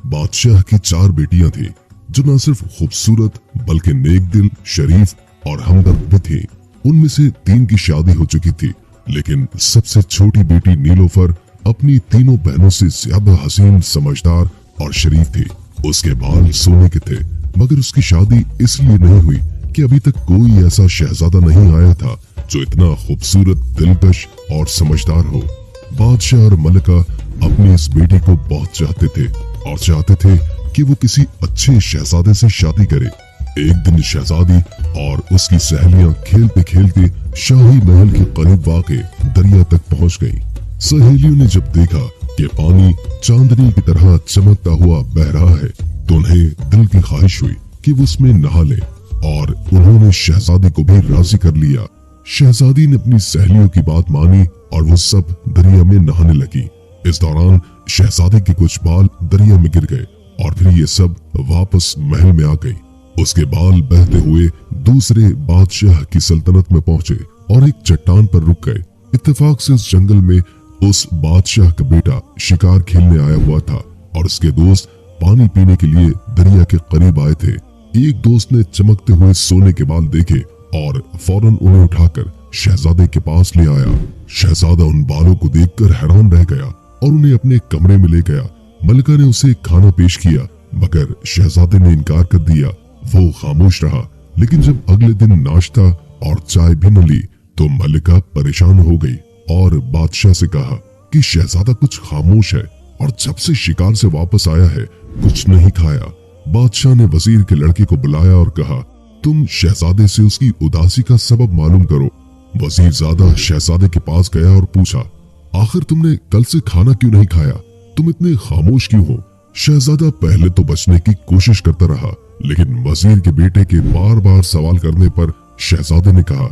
बादशाह की 4 बेटियां थी जो न सिर्फ खूबसूरत बल्कि नेक दिल, शरीफ और हमदर्द भी थी। उनमें से 3 की शादी हो चुकी थी, लेकिन सबसे छोटी बेटी नीलोफर अपनी तीनों बहनों से ज्यादा हसीन, समझदार और शरीफ थी। उसके बाल सोने के थे, मगर उसकी शादी इसलिए नहीं हुई कि अभी तक कोई ऐसा शहजादा नहीं आया था जो इतना खूबसूरत, दिलकश और समझदार हो। बादशाह और मलिका अपनी इस बेटी को बहुत चाहते थे और चाहते थे कि वो किसी अच्छे शहजादे से शादी करे। एक दिन शहजादी और उसकी सहेलियां खेलते खेलते शाही महल के करीब वाक़े दरिया तक पहुंच गईं। सहेलियों ने जब देखा कि पानी चांदनी की तरह चमकता हुआ बह रहा है तो उन्हें दिल की ख्वाहिश हुई कि वो उसमें नहा ले, और उन्होंने शहजादी को भी राजी कर लिया। शहजादी ने अपनी सहेलियों की बात मानी और वो सब दरिया में नहाने लगी। इस दौरान शहजादे के कुछ बाल दरिया में गिर गए और फिर ये सब वापस महल में आ गई। उसके बाल बहते हुए दूसरे बादशाह की सल्तनत में पहुंचे और एक चट्टान पर रुक गए। इत्तेफाक से उस जंगल में उस बादशाह का बेटा शिकार खेलने आया हुआ था और उसके दोस्त पानी पीने के लिए दरिया के करीब आए थे। एक दोस्त ने चमकते हुए सोने के बाल देखे और फौरन उन्हें उठाकर शहजादे के पास ले आया। शहजादा उन बालों को देखकर हैरान रह गया और उन्हें अपने कमरे में ले गया। मलिका ने उसे खाना पेश किया, मगर शहजादे ने इनकार कर दिया। वो खामोश रहा, लेकिन जब अगले दिन नाश्ता और चाय भी न ली तो मलिका परेशान हो गई और बादशाह से कहा कि शहजादा कुछ खामोश है और जब से शिकार से वापस आया है कुछ नहीं खाया। बादशाह ने वजीर के लड़के को बुलाया और कहा, तुम शहजादे से उसकी उदासी का सबब मालूम करो। वजीर ज़ादा शहजादे के पास गया और पूछा, आखिर तुमने कल से खाना क्यों नहीं खाया? तुम इतने खामोश क्यों हो? शहजादा पहले तो बचने की कोशिश करता रहा, लेकिन वजीर के बेटे के बार बार सवाल करने पर शहजादे ने कहा,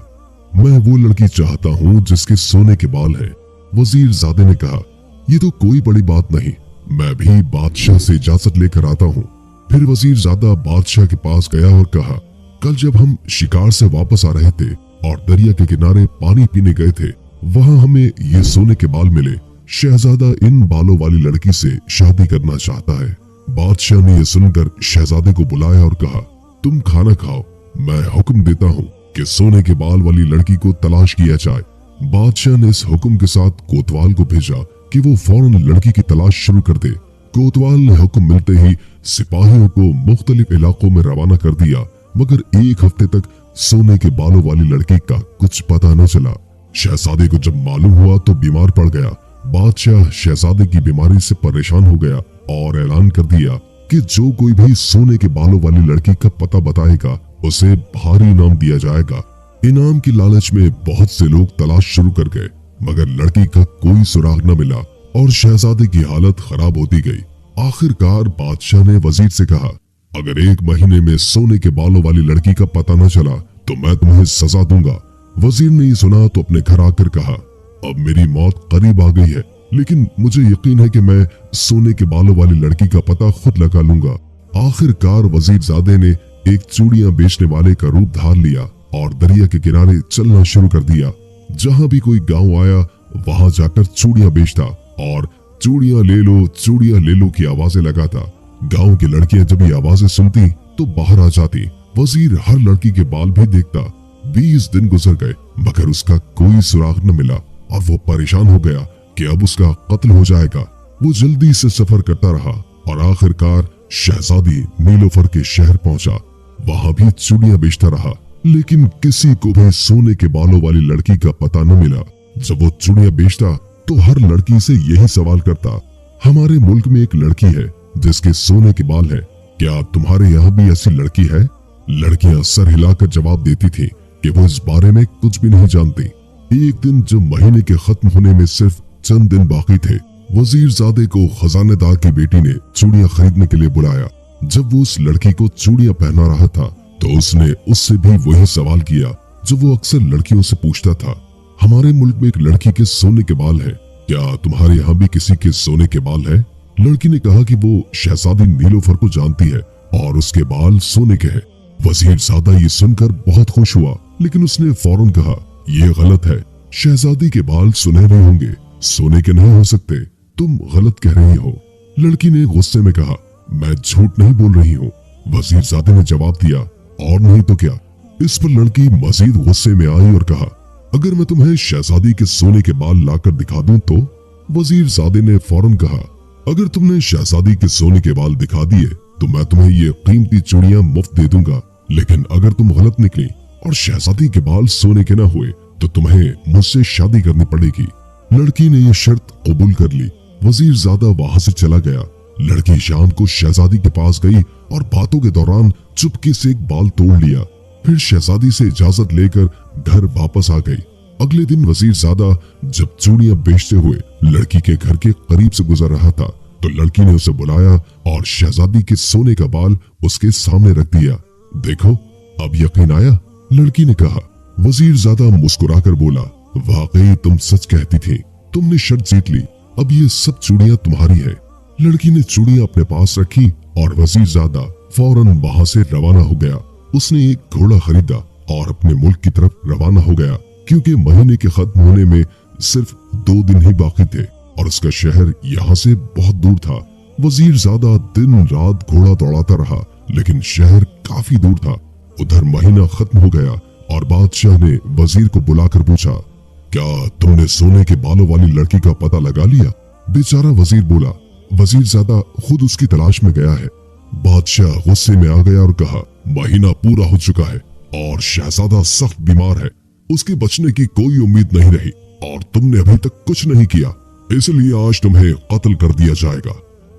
मैं वो लड़की चाहता हूँ जिसके सोने के बाल हैं। वजीर ज़ादे ने कहा, ये तो कोई बड़ी बात नहीं, मैं भी बादशाह से इजाजत लेकर आता हूँ। फिर वजीर ज़ादा बादशाह के पास गया और कहा, कल जब हम शिकार से वापस आ रहे थे और दरिया के किनारे पानी पीने गए थे, वहाँ हमें ये सोने के बाल मिले। शहजादा इन बालों वाली लड़की से शादी करना चाहता है। बादशाह ने यह सुनकर शहजादे को बुलाया और कहा, तुम खाना खाओ, मैं हुक्म देता हूँ कि सोने के बाल वाली लड़की को तलाश किया जाए। बादशाह ने इस हुक्म के साथ कोतवाल को भेजा कि वो फौरन लड़की की तलाश शुरू कर दे। कोतवाल ने हुक्म मिलते ही सिपाहियों को मुख्तलिफ इलाकों में रवाना कर दिया, मगर 1 हफ्ते तक सोने के बालों वाली लड़की का कुछ पता न चला। शहजादे को जब मालूम हुआ तो बीमार पड़ गया। बादशाह शहजादे की बीमारी से परेशान हो गया और ऐलान कर दिया कि जो कोई भी सोने के बालों वाली लड़की का पता बताएगा उसे भारी इनाम दिया जाएगा। इनाम की लालच में बहुत से लोग तलाश शुरू कर गए, मगर लड़की का कोई सुराग न मिला और शहजादे की हालत खराब होती गई। आखिरकार बादशाह ने वजीर से कहा, अगर 1 महीने में सोने के बालों वाली लड़की का पता न चला तो मैं तुम्हें सजा दूंगा। वजीर ने ये सुना तो अपने घर आकर कहा, अब मेरी मौत करीब आ गई है, लेकिन मुझे यकीन है कि मैं सोने के बालों वाली लड़की का पता खुद लगा लूंगा। आखिरकार वजीर ज़ादे ने एक चूड़ियां बेचने वाले का रूप धार लिया और दरिया के किनारे चलना शुरू कर दिया। जहां भी कोई गांव आया वहां जाकर चूड़ियां बेचता और चूड़ियां ले लो की आवाजें लगाता। गांव की लड़कियां जब ये आवाजें सुनती तो बाहर आ जाती। वजीर हर लड़की के बाल भी देखता। 20 दिन गुजर गए, मगर उसका कोई सुराग न मिला और वो परेशान हो गया कि अब उसका कत्ल हो जाएगा। वो जल्दी से सफर करता रहा और आखिरकार शहजादी नीलोफर के शहर पहुंचा। वहां भी चूड़ियां बेचता रहा, लेकिन किसी को भी सोने के बालों वाली लड़की का पता न मिला। जब वो चूड़ियां बेचता तो हर लड़की से यही सवाल करता, हमारे मुल्क में एक लड़की है जिसके सोने के बाल है, क्या तुम्हारे यहाँ भी ऐसी लड़की है? लड़कियां सर हिलाकर जवाब देती थी कि वो इस बारे में कुछ भी नहीं जानती। एक दिन जब महीने के खत्म होने में सिर्फ चंद दिन बाकी थे, वजीर ज़ादे को खजानेदार की बेटी ने चूड़ियां खरीदने के लिए बुलाया। जब वो उस लड़की को चूड़ियां पहना रहा था तो उसने उससे भी वही सवाल किया जो वो अक्सर लड़कियों से पूछता था, हमारे मुल्क में एक लड़की के सोने के बाल है, क्या तुम्हारे यहाँ भी किसी के सोने के बाल है? लड़की ने कहा कि वो शहजादी नीलोफर को जानती है और उसके बाल सोने के हैं। वजीर ज़ादा ये सुनकर बहुत खुश हुआ, लेकिन उसने फौरन कहा, ये गलत है, शहजादी के बाल सुनहरे होंगे, सोने के नहीं हो सकते, तुम गलत कह रही हो। लड़की ने गुस्से में कहा, मैं झूठ नहीं बोल रही हूँ, वजीरजादे ने जवाब दिया। और नहीं तो क्या। इस पर लड़की मजीद गुस्से में आई और कहा, अगर मैं तुम्हें शहजादी के सोने के बाल लाकर दिखा दूं तो? वजीरजादे ने फौरन कहा, अगर तुमने शहजादी के सोने के बाल दिखा दिए तो मैं तुम्हें ये कीमती चूड़ियां मुफ्त दे दूंगा, लेकिन अगर तुम गलत निकली और शहजादी के बाल सोने के न हुए तो तुम्हें मुझसे शादी करनी पड़ेगी। लड़की ने यह शर्त कबूल कर ली। वजीरजादा वहां से चला गया। लड़की शाम को शहजादी के पास गई और बातों के दौरान चुपके से एक बाल तोड़ लिया। फिर शहजादी से इजाजत लेकर घर वापस आ गई। अगले दिन वजीरजादा जब चूड़ियां बेचते हुए लड़की के घर के करीब से गुजर रहा था तो लड़की ने उसे बुलाया और शहजादी के सोने का बाल उसके सामने रख दिया। देखो, अब यकीन आया? लड़की ने कहा। वजीरजादा मुस्कुराकर बोला, वाकई तुम सच कहती थी, तुमने शर्त जीत ली, अब ये सब चूड़ियां तुम्हारी है। लड़की ने चूड़ियां अपने पास रखी और वजीरजादा फौरन वहां से रवाना हो गया। उसने एक घोड़ा खरीदा और अपने मुल्क की तरफ रवाना हो गया, क्योंकि महीने के खत्म होने में सिर्फ 2 दिन ही बाकी थे और उसका शहर यहाँ से बहुत दूर था। वजीरजादा दिन रात घोड़ा दौड़ाता रहा, लेकिन शहर काफी दूर था। उधर महीना खत्म हो गया और बादशाह ने वजीर को बुलाकर पूछा, क्या तुमने सोने के बालों वाली लड़की का पता लगा लिया? बेचारा वजीर बोला, वजीरजादा खुद उसकी तलाश में गया है। बादशाह गुस्से में आ गया और कहा, महीना पूरा हो चुका है और शहजादा सख्त बीमार है, उसके बचने की कोई उम्मीद नहीं रही और तुमने अभी तक कुछ नहीं किया, इसलिए आज तुम्हें कत्ल कर दिया जाएगा।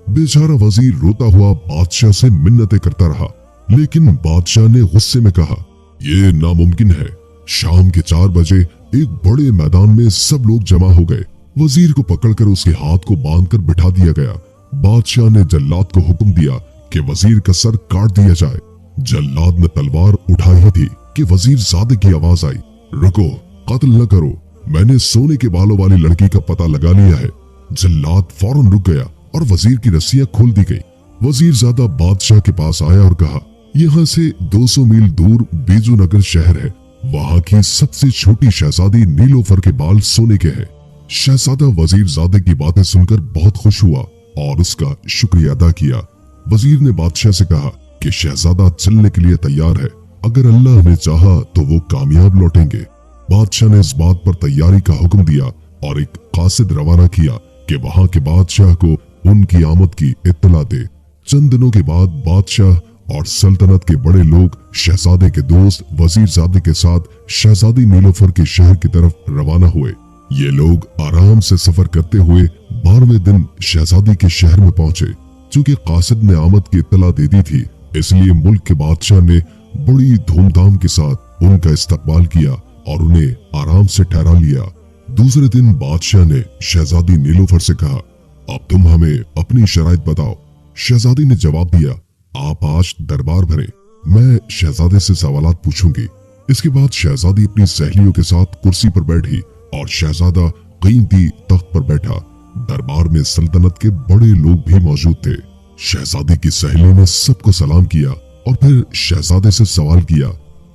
बेचारा वजीर रोता हुआ बादशाह से मिन्नतें करता रहा, लेकिन बादशाह ने गुस्से में कहा, ये नामुमकिन है। शाम के 4 बजे एक बड़े मैदान में सब लोग जमा हो गए। वजीर को पकड़कर उसके हाथ को बांधकर बिठा दिया गया। बादशाह ने जल्लाद को हुक्म दिया कि वजीर का सर काट दिया जाए। जल्लाद ने तलवार उठाई ही थी कि वजीरजादे की आवाज आई, रुको, कत्ल न करो, मैंने सोने के बालों वाली लड़की का पता लगा लिया है। जल्लाद फौरन रुक गया और वजीर की रस्सियां खोल दी गई। वजीरजादा बादशाह के पास आया और कहा, यहाँ से 200 मील दूर बीजू नगर शहर है, वहाँ की सबसे छोटी शहजादी नीलोफर के बाल सोने के हैं। शहजादा वजीरजादे की बातें सुनकर बहुत खुश हुआ और उसका शुक्रिया अदा किया। वजीर ने बादशाह से कहा कि शहजादा चलने के लिए तैयार है, अगर अल्लाह ने चाहा तो वो कामयाब लौटेंगे। बादशाह ने इस बात पर तैयारी का हुक्म दिया और एक कासिद रवाना किया कि वहाँ के बादशाह को उनकी आमद की इत्तला दे। चंद दिनों के बाद बादशाह और सल्तनत के बड़े लोग शहजादे के दोस्त वजीरजादे के साथ शहजादी नीलोफर के शहर की तरफ रवाना हुए। ये लोग आराम से सफर करते हुए 12वें दिन शहजादी के शहर में पहुंचे। चूंकि कासिद ने आमद की इत्तला दे दी थी, इसलिए मुल्क के बादशाह ने बड़ी धूमधाम के साथ उनका इस्तकबाल किया और उन्हें आराम से ठहरा लिया। दूसरे दिन बादशाह ने शहजादी नीलोफर से कहा, अब तुम हमें अपनी शराइत बताओ। शहजादी ने जवाब दिया, आप आज दरबार भरें, मैं शहजादे से सवालात पूछूंगी। इसके बाद शहजादी अपनी सहेलियों के साथ कुर्सी पर बैठी और शहजादा कीमती तख्त पर बैठा। दरबार में सल्तनत के बड़े लोग भी मौजूद थे। शहजादी की सहेली ने सबको सलाम किया और फिर शहजादे से सवाल किया,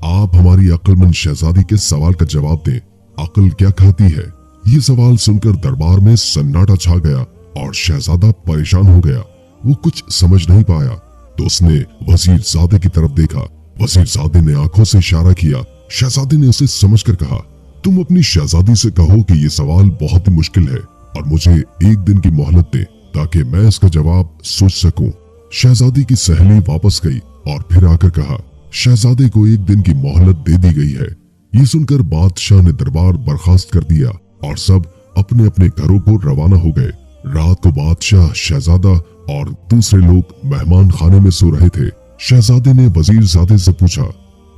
आप हमारी अक्लमंद शहजादी के सवाल का जवाब दें, अक्ल क्या कहती है? ये सवाल सुनकर दरबार में सन्नाटा छा गया और शहजादा परेशान हो गया। वो कुछ समझ नहीं पाया तो उसने वजीरजादे की तरफ देखा। वजीरजादे ने आंखों से इशारा किया। शहजादे ने उसे समझकर कहा, तुम अपनी शहजादी से कहो कि ये सवाल बहुत ही मुश्किल है और मुझे 1 दिन की मोहलत दे ताकि मैं इसका जवाब सोच सकूं। शहजादी की सहेली वापस गई और फिर आकर कहा, शहजादे को 1 दिन की मोहलत दे दी गई है। ये सुनकर बादशाह ने दरबार बर्खास्त कर दिया और सब अपने अपने घरों को रवाना हो गए। रात को बादशाह, शहजादा और दूसरे लोग मेहमान खाने में सो रहे थे। शहजादे ने वजीरजादे से पूछा,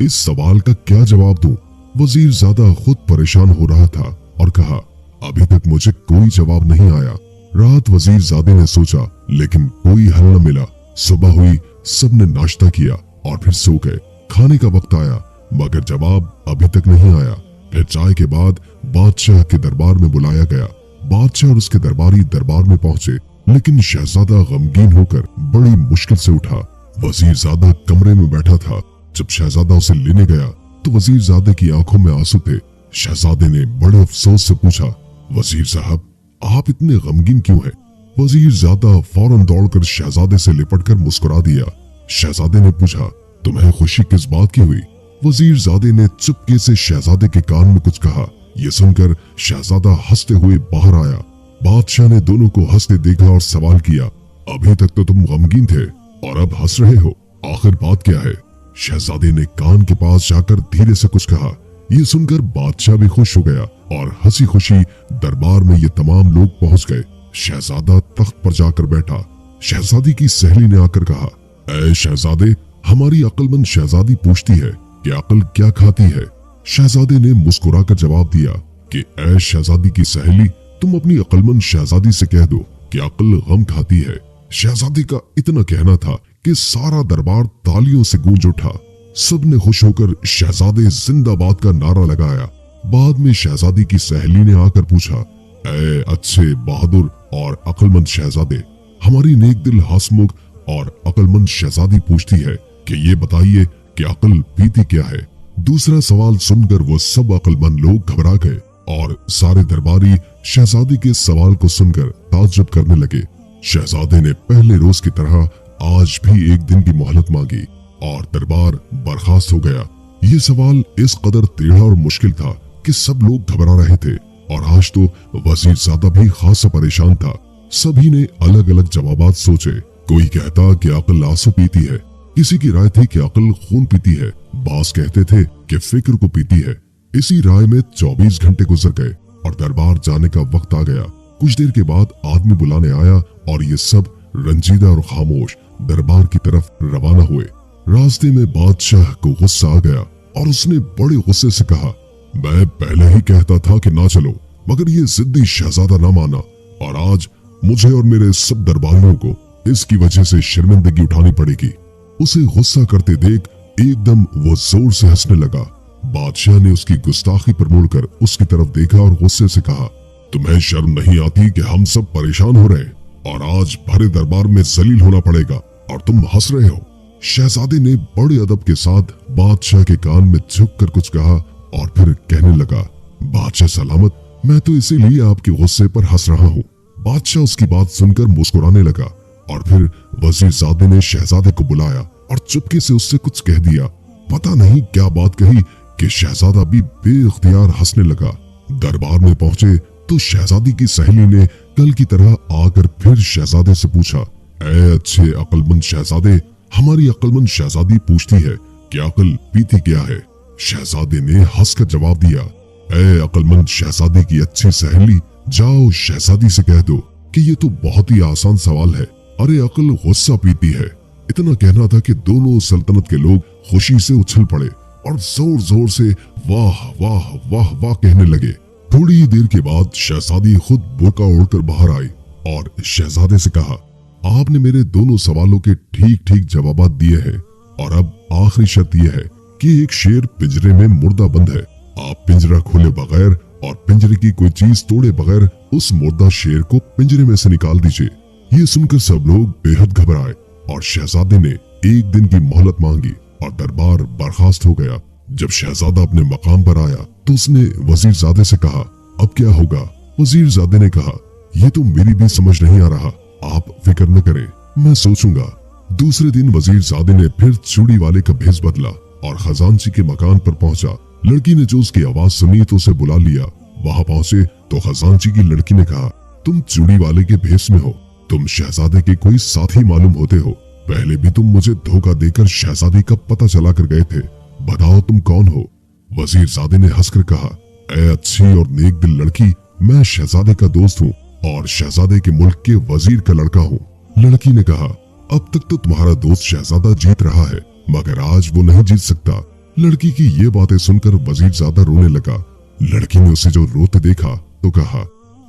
इस सवाल का क्या जवाब दूं? वजीरजादा खुद परेशान हो रहा था और कहा, अभी तक मुझे कोई जवाब नहीं आया। रात वजीरजादे ने सोचा, लेकिन कोई हल न मिला। सुबह हुई, सबने नाश्ता किया और फिर सो गए। खाने का वक्त आया मगर जवाब अभी तक नहीं आया। फिर चाय के बाद बादशाह के दरबार में बुलाया गया। बादशाह और उसके दरबारी दरबार में पहुंचे, लेकिन शहजादा गमगीन होकर बड़ी मुश्किल से उठा। वजीरजादा कमरे में बैठा था। जब शहजादा उसे लेने गया तो वजीरजादे की आंखों में आंसू थे। शहजादे ने बड़े अफसोस से पूछा, वजीर साहब, आप इतने गमगीन क्यों हैं? वजीरजादा फौरन दौड़कर शहजादे से लिपटकर मुस्कुरा दिया। शहजादे ने पूछा, तुम्हें खुशी किस बात की हुई? वजीरजादे ने चुपके से शहजादे के कान में कुछ कहा। यह सुनकर शहजादा हंसते हुए बाहर आया। बादशाह ने दोनों को हंसते देखा और सवाल किया, अभी तक तो तुम गमगीन थे और अब हंस रहे हो, आखिर बात क्या है? शहजादे ने कान के पास जाकर धीरे से कुछ कहा। यह सुनकर बादशाह भी खुश हो गया और हंसी खुशी दरबार में ये तमाम लोग पहुंच गए। शहजादा तख्त पर जाकर बैठा। शहजादी की सहेली ने आकर कहा, ऐ शहजादे, हमारी अक्लमंद शहजादी पूछती है कि अक्ल क्या खाती है। शहजादे ने मुस्कुराकर जवाब दिया कि ऐ शहजादी की सहेली, तुम अपनी अक्लमंद शहजादी से कह दो कि अक्ल गम खाती है। शहजादी का इतना कहना था कि सारा दरबार तालियों से गूंज उठा। सबने खुश होकर शहजादे जिंदाबाद का नारा लगाया। बाद में शहजादी की सहेली ने आकर पूछा, ऐ अच्छे, बहादुर और अक्लमंद शहजादे, हमारी नेक दिल हंसमुख और अक्लमंद शहजादी पूछती है कि ये बताइए कि अक्ल पीती क्या है। दूसरा सवाल सुनकर वो सब अक्लमंद लोग घबरा गए और सारे दरबारी शहजादी के सवाल को सुनकर ताज्जुब करने लगे। शहजादे ने पहले रोज की तरह आज भी एक दिन की मोहलत मांगी और दरबार बर्खास्त हो गया। ये सवाल इस कदर टेढ़ा और मुश्किल था कि सब लोग घबरा रहे थे और आज तो वजीरजादा भी खासा परेशान था। सभी ने अलग अलग जवाबात सोचे। कोई कहता कि अक्ल आंसू पीती है, किसी की राय थी कि अक्ल खून पीती है, बास कहते थे कि फिक्र को पीती है। इसी राय में 24 घंटे गुजर गए और दरबार जाने का वक्त आ गया। कुछ देर के बाद आदमी बुलाने आया और ये सब रंजीदा और खामोश दरबार की तरफ रवाना हुए। रास्ते में बादशाह को गुस्सा आ गया और उसने बड़े गुस्से से कहा, मैं पहले ही कहता था कि ना चलो, मगर ये जिद्दी शहजादा ना माना और आज मुझे और मेरे सब दरबारियों को इसकी वजह से शर्मिंदगी उठानी पड़ेगी। उसे गुस्सा करते देख एकदम वो जोर से हंसने लगा। बादशाह ने उसकी गुस्ताखी पर मुड़कर उसकी तरफ देखा और गुस्से से कहा, तुम्हें शर्म नहीं आती कि हम सब परेशान हो रहे और आज भरे दरबार में जलील होना पड़ेगा और तुम हंस रहे हो? शहजादे ने बड़े अदब के साथ बादशाह के कान में झुककर कुछ कहा और फिर कहने लगा, बादशाह सलामत, मैं तो इसीलिए आपके गुस्से पर हंस रहा हूँ। बादशाह उसकी बात सुनकर मुस्कुराने लगा और फिर वजीरजादे ने शहजादे को बुलाया और चुपके से उससे कुछ कह दिया। पता नहीं क्या बात कही कि शहजादा भी बेइख्तियार हंसने लगा। दरबार में पहुंचे तो शहजादी की सहेली ने कल की तरह आकर फिर शहजादे से पूछा, ऐ अच्छे अक्लमंद शहजादे, हमारी अक्लमंद शहजादी पूछती है कि अक्ल पीती क्या है। शहजादे ने हंसकर जवाब दिया, ऐ अक्लमंद शहजादे की अच्छी सहेली, जाओ शहजादी से कह दो कि ये तो बहुत ही आसान सवाल है। अरे अक्ल गुस्सा पीती है। इतना कहना था कि दोनों सल्तनत के लोग खुशी से उछल पड़े और जोर जोर से वाह वाह वाह वाह कहने लगे। थोड़ी ही देर के बाद शहजादी खुद बुर्का ओढ़कर बाहर आई और शहजादे से कहा, आपने मेरे दोनों सवालों के ठीक ठीक जवाब दिए हैं और अब आखिरी शर्त यह है कि एक शेर पिंजरे में मुर्दा बंद है। आप पिंजरा खोले बगैर और पिंजरे की कोई चीज तोड़े बगैर उस मुर्दा शेर को पिंजरे में से निकाल दीजिए। ये सुनकर सब लोग बेहद घबराए और शहजादे ने एक दिन की मोहलत मांगी और दरबार बर्खास्त हो गया। जब शहजादा अपने मकाम पर आया तो उसने वजीरजादे से कहा, अब क्या होगा? वजीरजादे ने कहा, ये तो मेरी भी समझ नहीं आ रहा, आप फिक्र न करें, मैं सोचूंगा। दूसरे दिन वजीरजादे ने फिर चूड़ी वाले का भेष बदला और खजांची के मकान पर पहुंचा। लड़की ने जो उसकी आवाज सुनी तो उसे बुला लिया। वहां पहुंचे तो खजांची की लड़की ने कहा, तुम चूड़ी वाले के भेष में हो, तुम शहजादे के कोई साथी मालूम होते हो। पहले भी तुम मुझे धोखा देकर शहजादी का पता चला कर गए थे, बताओ तुम कौन हो? वजीरजादे ने हंसकर कहा, ऐ अच्छी और नेक दिल लड़की, मैं शहजादे का दोस्त हूँ और शहजादे के मुल्क के वजीर का लड़का हूँ। लड़की ने कहा, अब तक तो तुम्हारा दोस्त शहजादा जीत रहा है, मगर आज वो नहीं जीत सकता। लड़की की ये बातें सुनकर वजीरजादा रोने लगा। लड़की ने उसे जो रोते देखा तो कहा,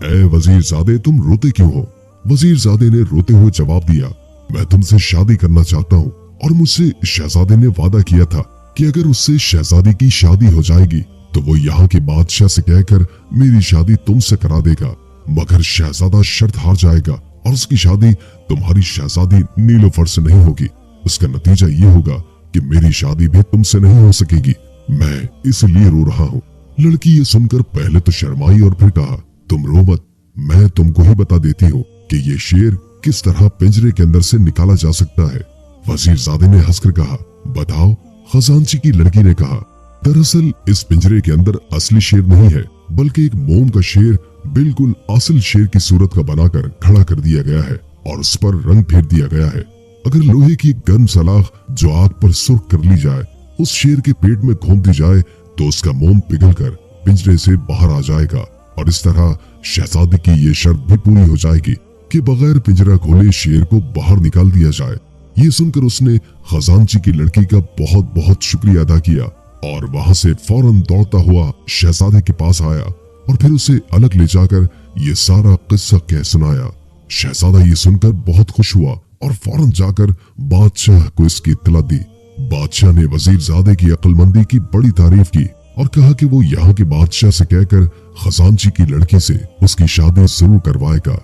ऐ वजीरजादे, तुम रोते क्यों हो? वजीरजादे ने रोते हुए जवाब दिया, मैं तुमसे शादी करना चाहता हूँ और मुझसे शहजादे ने वादा किया था कि अगर उससे शहजादी की शादी हो जाएगी तो वो यहाँ के बादशाह से कहकर मेरी शादी तुमसे करा देगा, मगर शहजादा शर्त हार जाएगा और उसकी शादी तुम्हारी शहजादी नीलोफर से नहीं होगी। उसका नतीजा ये होगा कि मेरी शादी भी तुमसे नहीं हो सकेगी। मैं इसलिए रो रहा हूँ। लड़की ये सुनकर पहले तो शर्माई और फिर कहा, तुम रो मत, मैं तुमको ही बता देती हूँ कि ये शेर किस तरह पिंजरे के अंदर से निकाला जा सकता है। वजीरजादे ने हंसकर कहा, बताओ। खजांची की लड़की ने कहा, दरअसल इस पिंजरे के अंदर असली शेर नहीं है, बल्कि एक मोम का शेर बिल्कुल असल शेर की सूरत का बनाकर खड़ा कर दिया गया है और उस पर रंग फेर दिया गया है। अगर लोहे की गर्म सलाख जो आग पर सुर्ख कर ली जाए उस शेर के पेट में घूम दी जाए तो उसका मोम पिघलकर पिंजरे से बाहर आ जाएगा और इस तरह शहजादी की ये शर्त भी पूरी हो जाएगी कि बगैर पिंजरा खोले शेर को बाहर निकाल दिया जाए। ये सुनकर उसने खजांची की लड़की का बहुत बहुत शुक्रिया अदा किया और वहां से फौरन दौड़ता हुआ शहजादे के पास आया और फिर उसे अलग ले जाकर ये सारा किस्सा कह सुनाया। शहजादा ये सुनकर बहुत खुश हुआ और फौरन जाकर बादशाह को इसकी इत्तला दी। बादशाह ने वजीरजादे की अक्लमंदी की बड़ी तारीफ की और कहा कि वो यहाँ के बादशाह से कहकर खजांची की लड़की से उसकी शादी जरूर करवाएगा।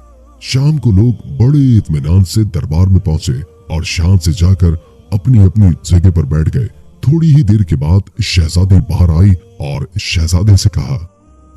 शाम को लोग बड़े इत्मीनान से दरबार में पहुंचे और शान से जाकर अपनी अपनी जगह पर बैठ गए। थोड़ी ही देर के बाद शहजादी बाहर आई और शहजादे से कहा,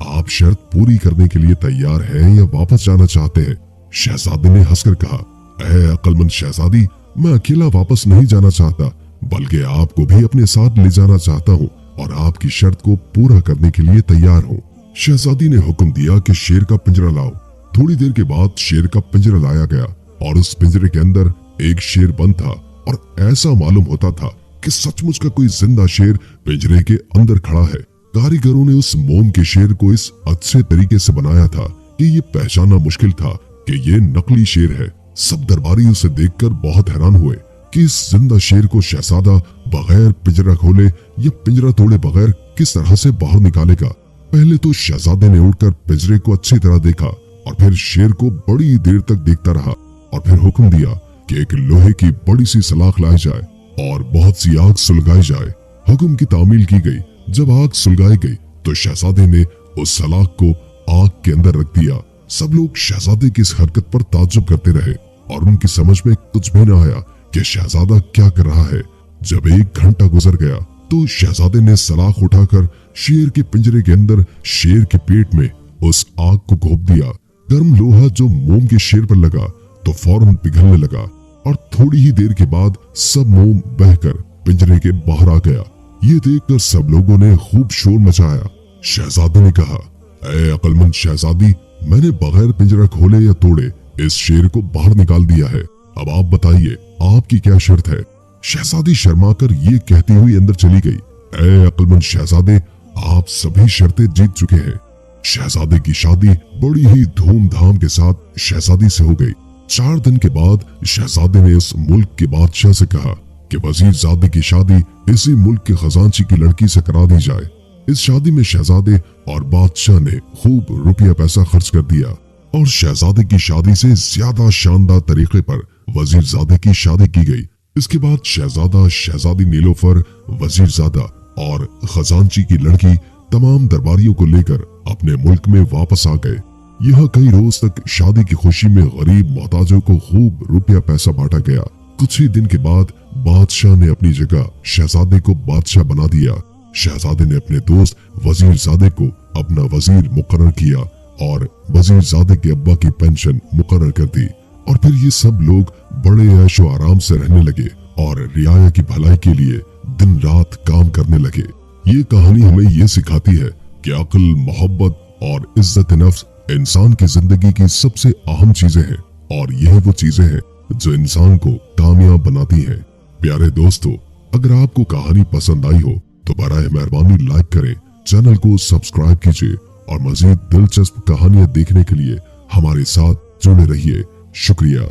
आप शर्त पूरी करने के लिए तैयार हैं या वापस जाना चाहते हैं? शहजादे ने हंसकर कहा, ऐ अक्लमंद शहजादी, मैं अकेला वापस नहीं जाना चाहता, बल्कि आपको भी अपने साथ ले जाना चाहता हूँ और आपकी शर्त को पूरा करने के लिए तैयार हूँ। शहजादी ने हुक्म दिया कि शेर का पिंजरा लाओ। थोड़ी देर के बाद शेर का पिंजरा लाया गया और उस पिंजरे के अंदर एक शेर बंद था और ऐसा मालूम होता था कि सचमुच का कोई जिंदा शेर पिंजरे के अंदर खड़ा है। कारीगरों ने उस मोम के शेर को इस अच्छे तरीके से बनाया था कि ये पहचानना मुश्किल था कि ये नकली शेर है। सब दरबारी उसे देखकर बहुत हैरान हुए कि इस जिंदा शेर को शहजादा बगैर पिंजरा खोले या पिंजरा तोड़े बगैर किस तरह से बाहर निकालेगा। पहले तो शहजादे ने उठकर पिंजरे को अच्छी तरह देखा और फिर शेर को बड़ी देर तक देखता रहा और फिर हुक्म दिया कि एक लोहे की बड़ी सी सलाख लाई जाए और बहुत सी आग सुलगाई जाए। हुक्म की तामील की गई। जब आग सुलगाई गई तो शहजादे ने उस सलाख को आग के अंदर रख दिया। सब लोग शहजादे की इस हरकत पर ताज्जुब करते रहे और उनकी समझ में कुछ भी न आया कि शहजादा क्या कर रहा है। जब 1 घंटा गुजर गया तो शहजादे ने सलाख उठाकर शेर के पिंजरे के अंदर शेर के पेट में उस आग को घोंप दिया। गर्म लोहा जो मोम के शेर पर लगा तो फौरन पिघलने लगा और थोड़ी ही देर के बाद सब मोम बहकर पिंजरे के बाहर आ गया। ये देखकर सब लोगों ने खूब शोर मचाया। शहजादे ने कहा, ऐ अक्लमंद शहजादी, मैंने बगैर पिंजरा खोले या तोड़े इस शेर को बाहर निकाल दिया है। अब आप बताइए आपकी क्या शर्त है? शहजादी शर्माकर ये कहती हुई अंदर चली गई। ऐ अक्लमंद शहजादे, आप सभी शर्तें जीत चुके हैं। शहजादे की शादी बड़ी ही धूमधाम के साथ शहजादी से हो गई। 4 दिन के बाद शहजादे ने उस मुल्क के बादशाह से कहा कि वजीरजादे की शादी इसी मुल्क के खजांची की लड़की से करा दी जाए। इस शादी में शहजादे और बादशाह ने खूब रुपया पैसा खर्च कर दिया और शहजादे की शादी से ज्यादा शानदार तरीके पर वजीरजादे की शादी की गई। इसके बाद शहजादा, शहजादी नीलोफर, वजीरजादा और खजांची की लड़की तमाम दरबारियों को लेकर अपने मुल्क में वापस आ गए। यहाँ कई रोज तक शादी की खुशी में गरीब मोहताजों को खूब रुपया पैसा बांटा गया। कुछ ही दिन के बाद बादशाह ने अपनी जगह शहजादे को बादशाह बना दिया। शहजादे ने अपने दोस्त वजीरजादे को अपना वजीर मुकर्रर किया और वजीरजादे के अब्बा की पेंशन मुकर्रर कर दी और फिर ये सब लोग बड़े ऐशो आराम से रहने लगे और रियाया की भलाई के लिए दिन रात काम करने लगे। ये कहानी हमें ये सिखाती है कि अक्ल, मोहब्बत और इज्जत नफ्स इंसान की जिंदगी की सबसे अहम चीजें हैं और यह वो चीजें हैं जो इंसान को कामयाब बनाती हैं। प्यारे दोस्तों, अगर आपको कहानी पसंद आई हो तो बराए मेहरबानी लाइक करें, चैनल को सब्सक्राइब कीजिए और मजीद दिलचस्प कहानियां देखने के लिए हमारे साथ जुड़े रहिए। शुक्रिया।